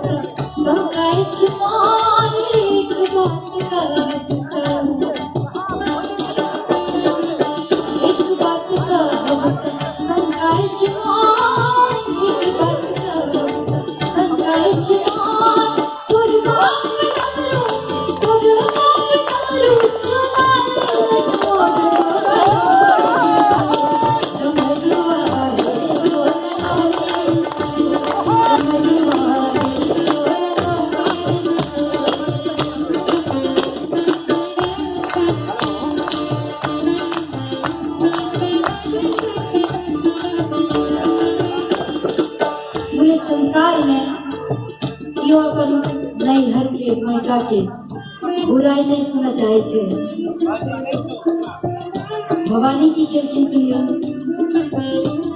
संगाई छुमान एक बात कहूं, एक बात कहूं संगाई छुमान एक बात कहूं, संगाई छुमान कुर्बान करूं छुमान संसार में क्यों अपन नहीं हर के मायका के बुराई नहीं सुना चाहे छे। भवानी की कीर्तन सुनियो।